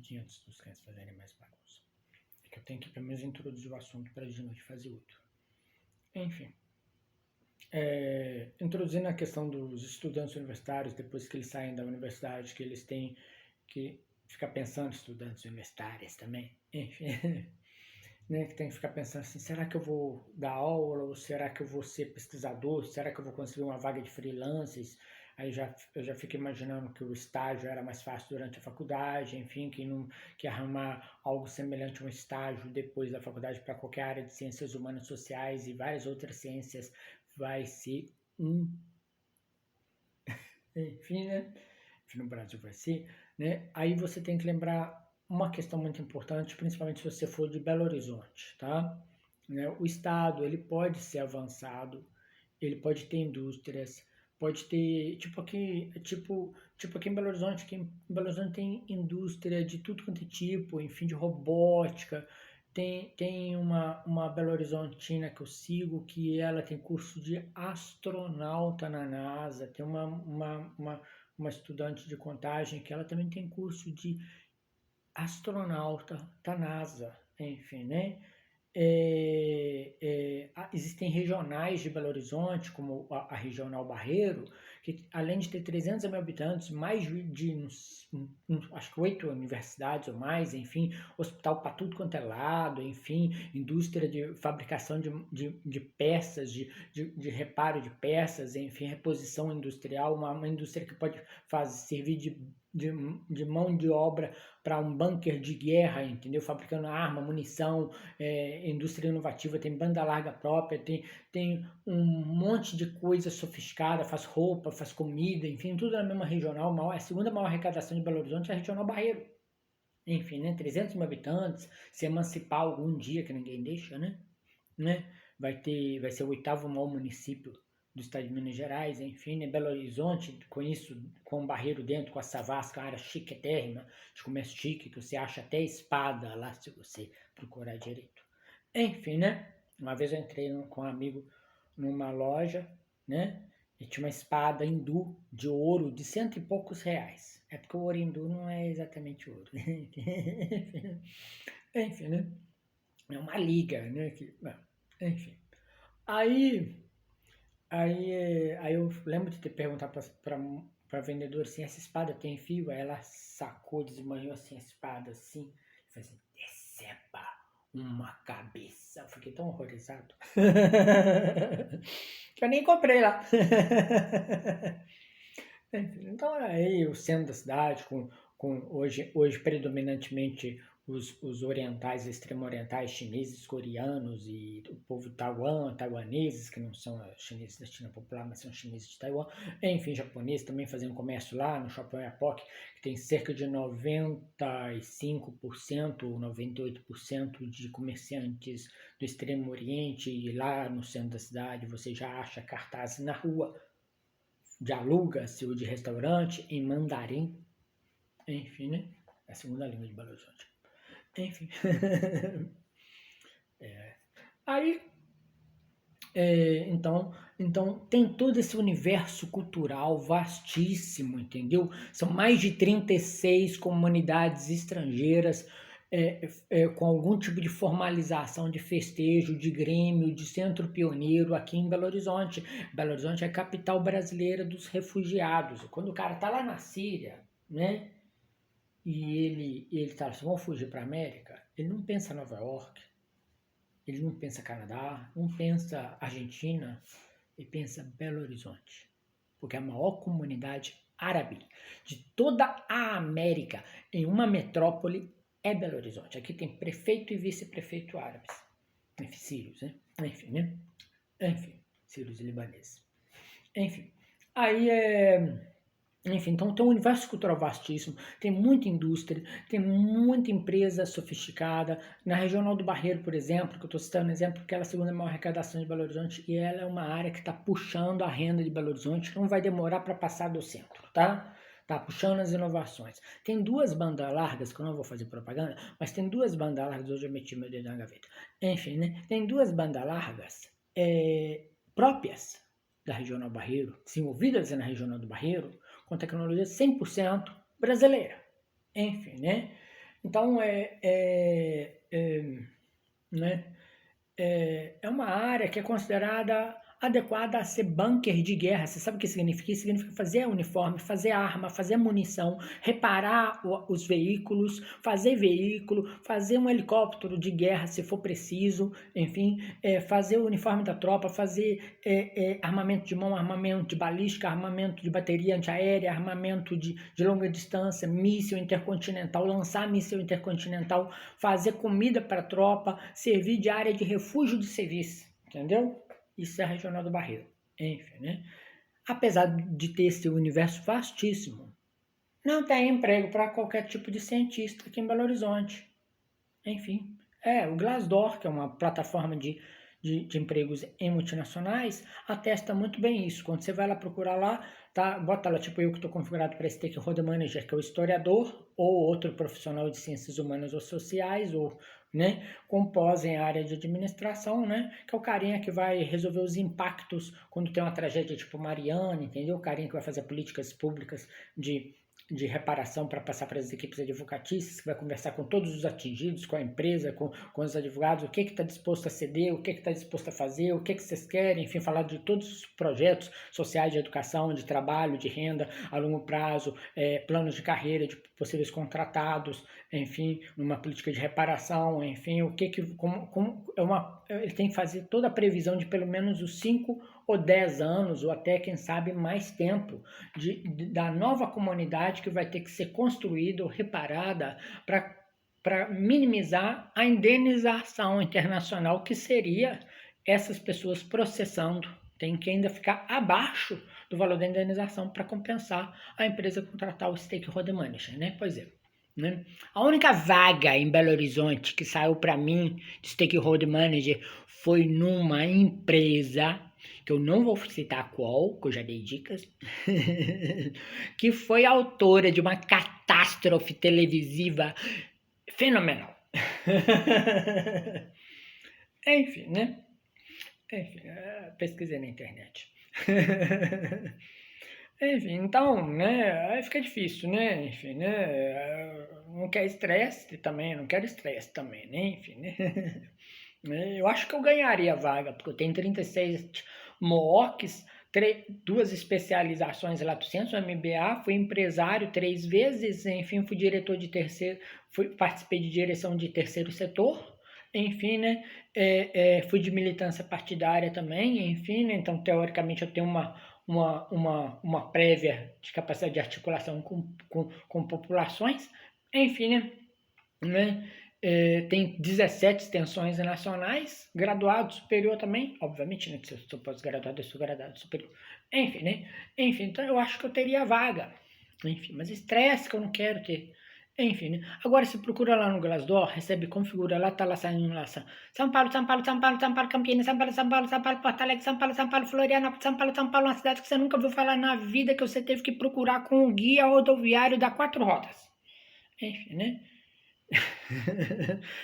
rapidinho antes dos cães fazerem mais bagunça. É que eu tenho que pelo menos introduzir o assunto para de noite fazer outro. Enfim. Introduzindo a questão dos estudantes universitários, depois que eles saem da universidade, que eles têm que ficar pensando, estudantes universitários também, enfim, né, que tem que ficar pensando assim, será que eu vou dar aula, ou será que eu vou ser pesquisador, será que eu vou conseguir uma vaga de freelancers? Aí eu já fico imaginando que o estágio era mais fácil durante a faculdade, enfim, que arrumar algo semelhante a um estágio depois da faculdade para qualquer área de ciências humanas sociais e várias outras ciências vai ser enfim, né? Enfim, no Brasil vai ser, né? Aí você tem que lembrar uma questão muito importante, principalmente se você for de Belo Horizonte, tá? Né? O estado, ele pode ser avançado, ele pode ter indústrias, pode ter, tipo aqui em Belo Horizonte, tem indústria de tudo quanto é tipo, enfim, de robótica. Tem uma Belo Horizontina que eu sigo, que ela tem curso de astronauta na NASA, tem uma estudante de contagem que ela também tem curso de astronauta da NASA, enfim, né? Existem regionais de Belo Horizonte, como a Regional Barreiro, que além de ter 300 mil habitantes, mais de acho que 8 universidades ou mais, enfim, hospital para tudo quanto é lado, enfim, indústria de fabricação de peças, de reparo de peças, enfim, reposição industrial, uma indústria que pode servir de mão de obra para um bunker de guerra, entendeu? Fabricando arma, munição, indústria inovativa, tem banda larga própria, tem um monte de coisa sofisticada, faz roupa, faz comida, enfim, tudo na mesma regional. A segunda maior arrecadação de Belo Horizonte é a Regional Barreiro. Enfim, né? 300 mil habitantes, se emancipar algum dia, que ninguém deixa, né? Vai ser o 8º maior município do estado de Minas Gerais, enfim, né? Belo Horizonte, com isso, com um Barreiro dentro, com a Savasca, uma área chiquetérrima, de comércio chique, que você acha até espada lá, se você procurar direito. Enfim, né? Uma vez eu entrei com um amigo numa loja, né? E tinha uma espada hindu de ouro de cento e poucos reais. É porque o ouro hindu não é exatamente ouro. Enfim, né? É uma liga, né? Enfim. Aí eu lembro de ter perguntado pra vendedora assim, essa espada tem fio? Aí ela sacou, desmanhou assim a espada assim, e fez assim, receba uma cabeça. Eu fiquei tão horrorizado. Que eu nem comprei lá. Então aí o centro da cidade, com hoje predominantemente os orientais, extremo-orientais, chineses, coreanos e o povo taiwaneses, que não são chineses da China popular, mas são chineses de Taiwan, enfim, japoneses também fazendo comércio lá no Shopping Oiapoque, que tem cerca de 95% ou 98% de comerciantes do Extremo Oriente, e lá no centro da cidade você já acha cartazes na rua de aluga-se ou de restaurante em mandarim, enfim, né? É a segunda língua de Belo Horizonte. Enfim. Aí, então tem todo esse universo cultural vastíssimo, entendeu? São mais de 36 comunidades estrangeiras com algum tipo de formalização de festejo, de grêmio, de centro pioneiro aqui em Belo Horizonte. Belo Horizonte é a capital brasileira dos refugiados. Quando o cara tá lá na Síria, né? E ele tá assim, vamos fugir para a América, ele não pensa Nova York, ele não pensa Canadá, não pensa Argentina, ele pensa Belo Horizonte. Porque a maior comunidade árabe de toda a América em uma metrópole é Belo Horizonte. Aqui tem prefeito e vice-prefeito árabes. Sírios, né? Enfim, sírios e libaneses. Enfim, aí Enfim, então tem um universo cultural vastíssimo, tem muita indústria, tem muita empresa sofisticada. Na Regional do Barreiro, por exemplo, que eu estou citando um exemplo, porque ela é a segunda maior arrecadação de Belo Horizonte e ela é uma área que está puxando a renda de Belo Horizonte, que não vai demorar para passar do centro, tá? Tá puxando as inovações. Tem duas bandas largas, que eu não vou fazer propaganda, mas tem duas bandas largas, hoje eu meti meu dedo na gaveta. Enfim, né? Tem duas bandas largas próprias da Regional Barreiro, desenvolvidas na Regional do Barreiro, com tecnologia 100% brasileira. Enfim, né? Então, né? É uma área que é considerada adequada a ser bunker de guerra. Você sabe o que significa? Isso significa fazer uniforme, fazer arma, fazer munição, reparar os veículos, fazer veículo, fazer um helicóptero de guerra se for preciso, enfim, fazer o uniforme da tropa, fazer armamento de mão, armamento de balística, armamento de bateria antiaérea, armamento de longa distância, míssil intercontinental, lançar míssil intercontinental, fazer comida para a tropa, servir de área de refúgio de serviço, entendeu? Isso é a Regional do Barreiro. Enfim, né? Apesar de ter esse universo vastíssimo, não tem emprego para qualquer tipo de cientista aqui em Belo Horizonte. Enfim, o Glassdoor, que é uma plataforma de empregos em multinacionais, atesta muito bem isso. Quando você vai lá procurar lá, tá, bota lá, tipo eu que estou configurado para Stakeholder Manager, que é o historiador, ou outro profissional de ciências humanas ou sociais, ou, né, com pós em área de administração, né, que é o carinha que vai resolver os impactos quando tem uma tragédia tipo Mariana, entendeu? O carinha que vai fazer políticas públicas de reparação para passar para as equipes advocatícias, que vai conversar com todos os atingidos, com a empresa, com os advogados, o que está disposto a ceder, o que está disposto a fazer, o que vocês querem, enfim, falar de todos os projetos sociais de educação, de trabalho, de renda a longo prazo, planos de carreira de possíveis contratados, enfim, numa política de reparação, enfim, ele tem que fazer toda a previsão de pelo menos os 5 ou 10 anos, ou até, quem sabe, mais tempo, da nova comunidade que vai ter que ser construída ou reparada para minimizar a indenização internacional, que seria essas pessoas processando. Tem que ainda ficar abaixo do valor da indenização para compensar a empresa contratar o stakeholder manager, né? Pois é. Né? A única vaga em Belo Horizonte que saiu para mim de stakeholder manager foi numa empresa que eu não vou citar qual, que eu já dei dicas, que foi autora de uma catástrofe televisiva fenomenal. Enfim, né? Enfim, pesquisei na internet. Enfim, então, né, aí fica difícil, né, enfim, né, não quer estresse também, não quero estresse também, né, enfim, né. Eu acho que eu ganharia a vaga, porque eu tenho 36 MOOCs, 2 especializações em Lato Sensu, MBA, fui empresário 3 vezes, enfim, fui diretor de terceiro, participei de direção de terceiro setor, enfim, né, fui de militância partidária também, enfim, né, então teoricamente eu tenho uma prévia de capacidade de articulação com populações, enfim, né? Tem 17 extensões nacionais, graduado superior também, obviamente, né? Que se eu sou pós-graduado, eu sou graduado superior. Enfim, né? Enfim, então eu acho que eu teria vaga. Enfim, mas estresse que eu não quero ter. Enfim, né? Agora você procura lá no Glassdoor, recebe, configura lá, tá lá saindo lá. São Paulo, São Paulo, São Paulo, São Paulo, Campinas, São Paulo, São Paulo, São Paulo, Porto Alegre, São Paulo, Florianópolis, São Paulo, uma cidade que você nunca ouviu falar na vida, que você teve que procurar com o guia rodoviário da 4 rodas. Enfim, né?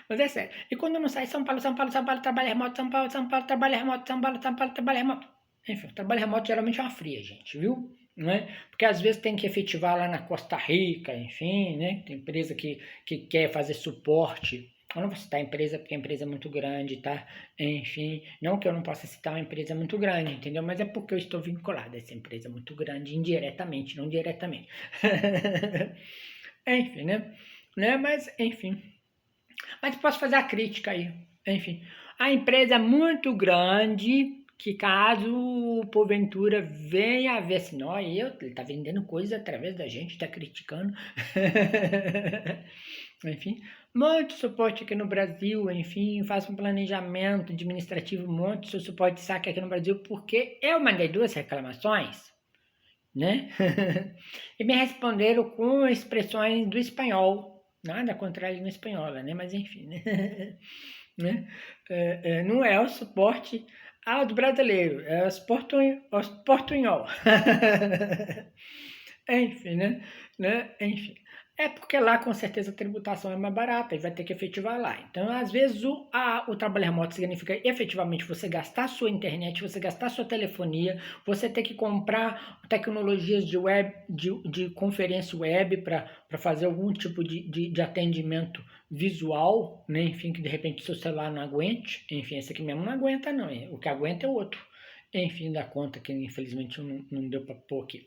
Mas é sério. E quando não sai São Paulo, São Paulo, São Paulo, trabalho remoto, São Paulo, São Paulo, trabalho remoto, São Paulo, São Paulo, trabalho remoto. Enfim, trabalho remoto geralmente é uma fria, gente, viu? Não é? Porque às vezes tem que efetivar lá na Costa Rica, enfim, né? Tem empresa que quer fazer suporte. Eu não vou citar a empresa porque a empresa é muito grande, tá? Enfim, não que eu não possa citar uma empresa muito grande, entendeu? Mas é porque eu estou vinculado a essa empresa muito grande indiretamente, não diretamente. Enfim, né? Mas, enfim. Mas posso fazer a crítica aí. Enfim, a empresa é muito grande que caso porventura venha a ver assim, ó, ele tá vendendo coisas através da gente, tá criticando. Enfim, monte suporte aqui no Brasil, enfim, faça um planejamento administrativo, monte seu suporte de saque aqui no Brasil, porque eu mandei 2 reclamações, né? E me responderam com expressões do espanhol. Nada contra a língua espanhola, né? Mas enfim, né? né? Não é o suporte aos brasileiros, é os portunhol. Enfim, Enfim. É porque lá com certeza a tributação é mais barata e vai ter que efetivar lá. Então, às vezes, o trabalho remoto significa efetivamente você gastar sua internet, você gastar sua telefonia, você ter que comprar tecnologias de conferência web para fazer algum tipo de atendimento visual, né? Enfim, que de repente seu celular não aguente. Enfim, esse aqui mesmo não aguenta, não. O que aguenta é o outro. Enfim, da conta que infelizmente não deu para pôr aqui.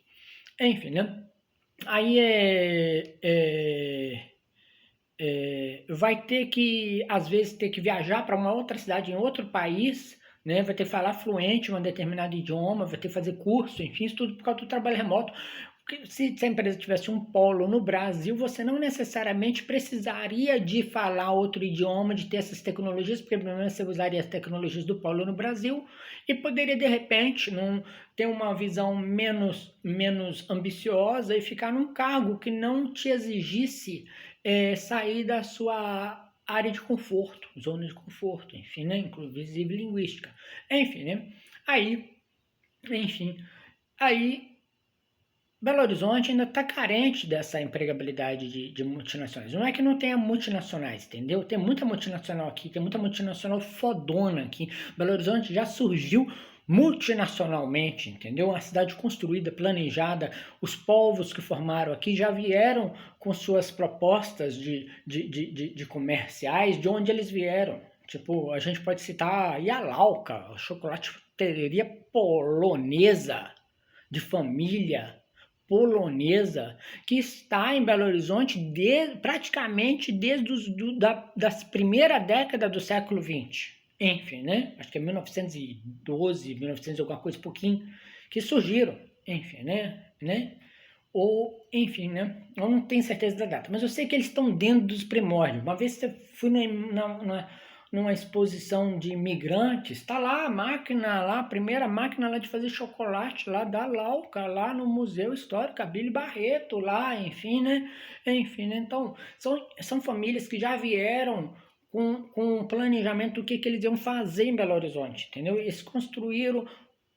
Enfim, né? Aí vai ter que, às vezes, ter que viajar para uma outra cidade em outro país, né? Vai ter que falar fluente um determinado idioma, vai ter que fazer curso, enfim, isso tudo por causa do trabalho remoto. Porque se a empresa tivesse um polo no Brasil, você não necessariamente precisaria de falar outro idioma, de ter essas tecnologias, porque primeiro você usaria as tecnologias do polo no Brasil e poderia, de repente, ter uma visão menos ambiciosa e ficar num cargo que não te exigisse sair da sua área de conforto, zona de conforto, enfim, né? Inclusive linguística. Enfim, né? Aí, enfim, aí Belo Horizonte ainda está carente dessa empregabilidade de multinacionais. Não é que não tenha multinacionais, entendeu? Tem muita multinacional aqui, tem muita multinacional fodona aqui. Belo Horizonte já surgiu multinacionalmente, entendeu? Uma cidade construída, planejada. Os povos que formaram aqui já vieram com suas propostas de comerciais, de onde eles vieram. Tipo, a gente pode citar a Ialauca, a chocolateria polonesa de família polonesa que está em Belo Horizonte praticamente desde das primeira década do século XX. Enfim, né? Acho que é 1912, 1900 alguma coisa, pouquinho, que surgiram. Enfim, Ou, enfim, né? Eu não tenho certeza da data, mas eu sei que eles estão dentro dos primórdios. Uma vez eu fui numa exposição de imigrantes, está lá a máquina, lá, a primeira máquina lá de fazer chocolate, lá da Lauca, lá no Museu Histórico Abílio Barreto, lá, enfim, né? Enfim, né? Então, são famílias que já vieram com um planejamento do que eles iam fazer em Belo Horizonte, entendeu? Eles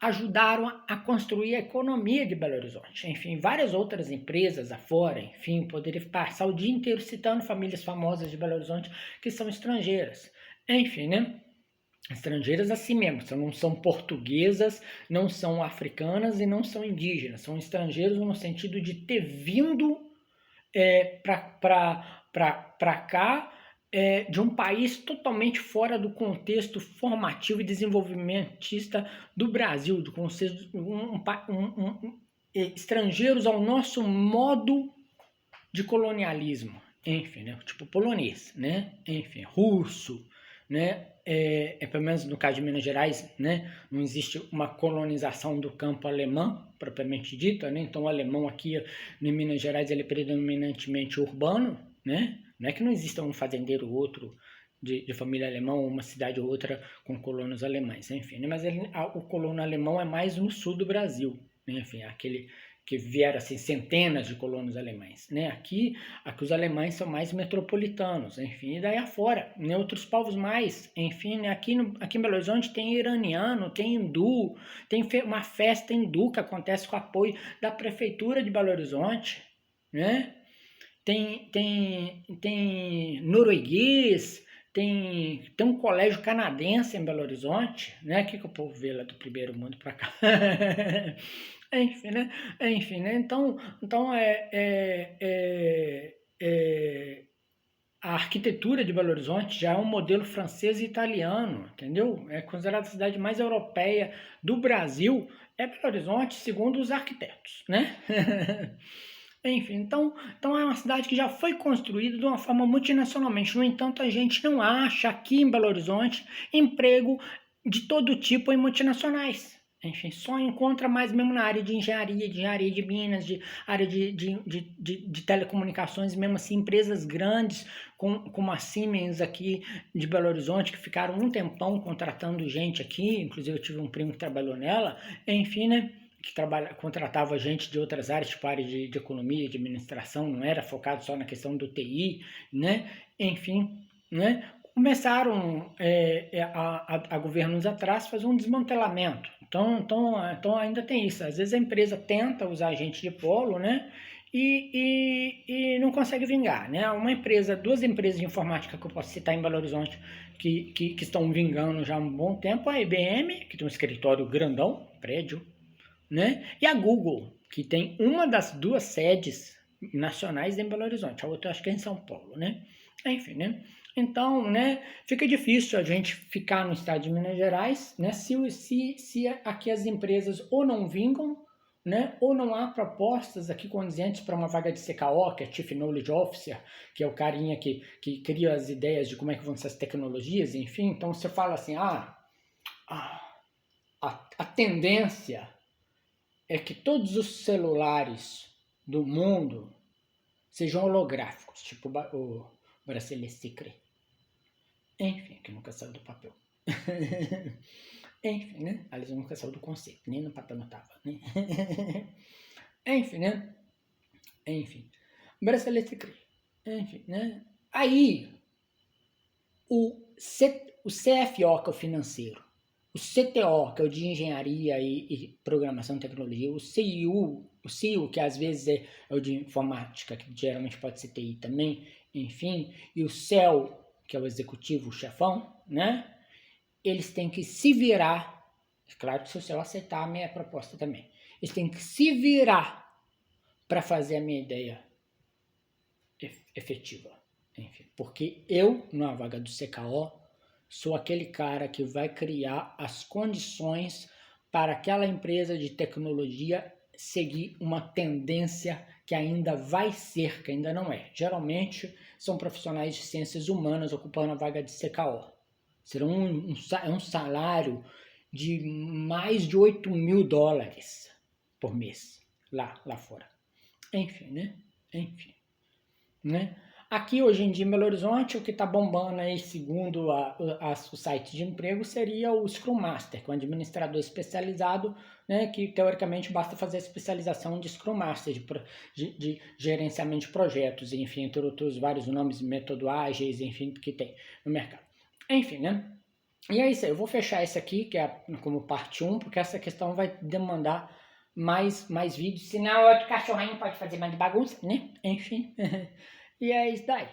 ajudaram a construir a economia de Belo Horizonte. Enfim, várias outras empresas afora, enfim, poderia passar o dia inteiro citando famílias famosas de Belo Horizonte que são estrangeiras. Enfim, né? Estrangeiras assim mesmo, não são portuguesas, não são africanas e não são indígenas, são estrangeiros no sentido de ter vindo para cá de um país totalmente fora do contexto formativo e desenvolvimentista do Brasil, do contexto, estrangeiros ao nosso modo de colonialismo, enfim, né? Tipo polonês, né? Enfim, russo, né? Pelo menos no caso de Minas Gerais, né? Não existe uma colonização do campo alemão, propriamente dita, né? Então o alemão aqui em Minas Gerais ele é predominantemente urbano, né? Não é que não exista um fazendeiro ou outro de família alemã, ou uma cidade ou outra com colonos alemães, enfim, né? Mas o colono alemão é mais no sul do Brasil, né? Enfim, aquele que vieram assim, centenas de colonos alemães, né? Aqui os alemães são mais metropolitanos, enfim, e daí afora, né? Outros povos mais, enfim, né? Aqui em Belo Horizonte tem iraniano, tem hindu, tem uma festa hindu que acontece com apoio da prefeitura de Belo Horizonte, né? Tem norueguês, tem um colégio canadense em Belo Horizonte, né? O que o povo vê lá do primeiro mundo para cá? Enfim, né? Enfim, né? Então a arquitetura de Belo Horizonte já é um modelo francês e italiano, entendeu? É considerada a cidade mais europeia do Brasil, é Belo Horizonte, segundo os arquitetos, né? Enfim, então é uma cidade que já foi construída de uma forma multinacionalmente. No entanto, a gente não acha aqui em Belo Horizonte emprego de todo tipo em multinacionais. Enfim, só encontra mais mesmo na área de engenharia de minas, de área de telecomunicações, mesmo assim, empresas grandes, como a Siemens aqui de Belo Horizonte, que ficaram um tempão contratando gente aqui, inclusive eu tive um primo que trabalhou nela, enfim, né? Que contratava gente de outras áreas, tipo área de economia, de administração, não era focado só na questão do TI, né? Enfim, né? Começaram há governos atrás a fazer um desmantelamento Então ainda tem isso. Às vezes a empresa tenta usar agente de polo, né? E não consegue vingar, né? Duas empresas de informática que eu posso citar em Belo Horizonte que estão vingando já há um bom tempo, a IBM, que tem um escritório grandão, prédio, né? E a Google, que tem uma das duas sedes nacionais em Belo Horizonte, a outra acho que é em São Paulo, né? Enfim, né? Então, né, fica difícil a gente ficar no estado de Minas Gerais, né, se aqui as empresas ou não vingam, né, ou não há propostas aqui condizentes para uma vaga de CKO, que é Chief Knowledge Officer, que é o carinha que cria as ideias de como é que vão ser as tecnologias, enfim. Então você fala assim, a tendência é que todos os celulares do mundo sejam holográficos, tipo o Bracelet Secret. Enfim, que nunca saiu do papel. Enfim, né? Aliás, nunca saiu do conceito, nem no papel não tava, né? Enfim, né? Enfim. Bracelet Secret. Enfim, né? Aí, o CFO, que é o financeiro, o CTO, que é o de engenharia e programação e tecnologia, o CIO, que às vezes é o de informática, que geralmente pode ser TI também, enfim, e o CEO, que é o executivo, o chefão, né? Eles têm que se virar, claro que se o CEO aceitar a minha proposta também, eles têm que se virar para fazer a minha ideia efetiva. Enfim, porque eu, na vaga do CKO, sou aquele cara que vai criar as condições para aquela empresa de tecnologia seguir uma tendência que ainda vai ser, que ainda não é. Geralmente são profissionais de ciências humanas ocupando a vaga de CKO. Será um salário de mais de $8.000 por mês lá fora. Enfim, né? Enfim, né? Aqui hoje em dia em Belo Horizonte, o que está bombando aí, segundo o site de emprego, seria o Scrum Master, que é um administrador especializado, né, que teoricamente basta fazer a especialização de Scrum Master, de gerenciamento de projetos, enfim, entre outros vários nomes, método ágeis, enfim, que tem no mercado. Enfim, né? E é isso aí, eu vou fechar esse aqui, que é como parte 1, porque essa questão vai demandar mais vídeos, senão outro cachorrinho pode fazer mais de bagunça, né? Enfim. E é isso daí.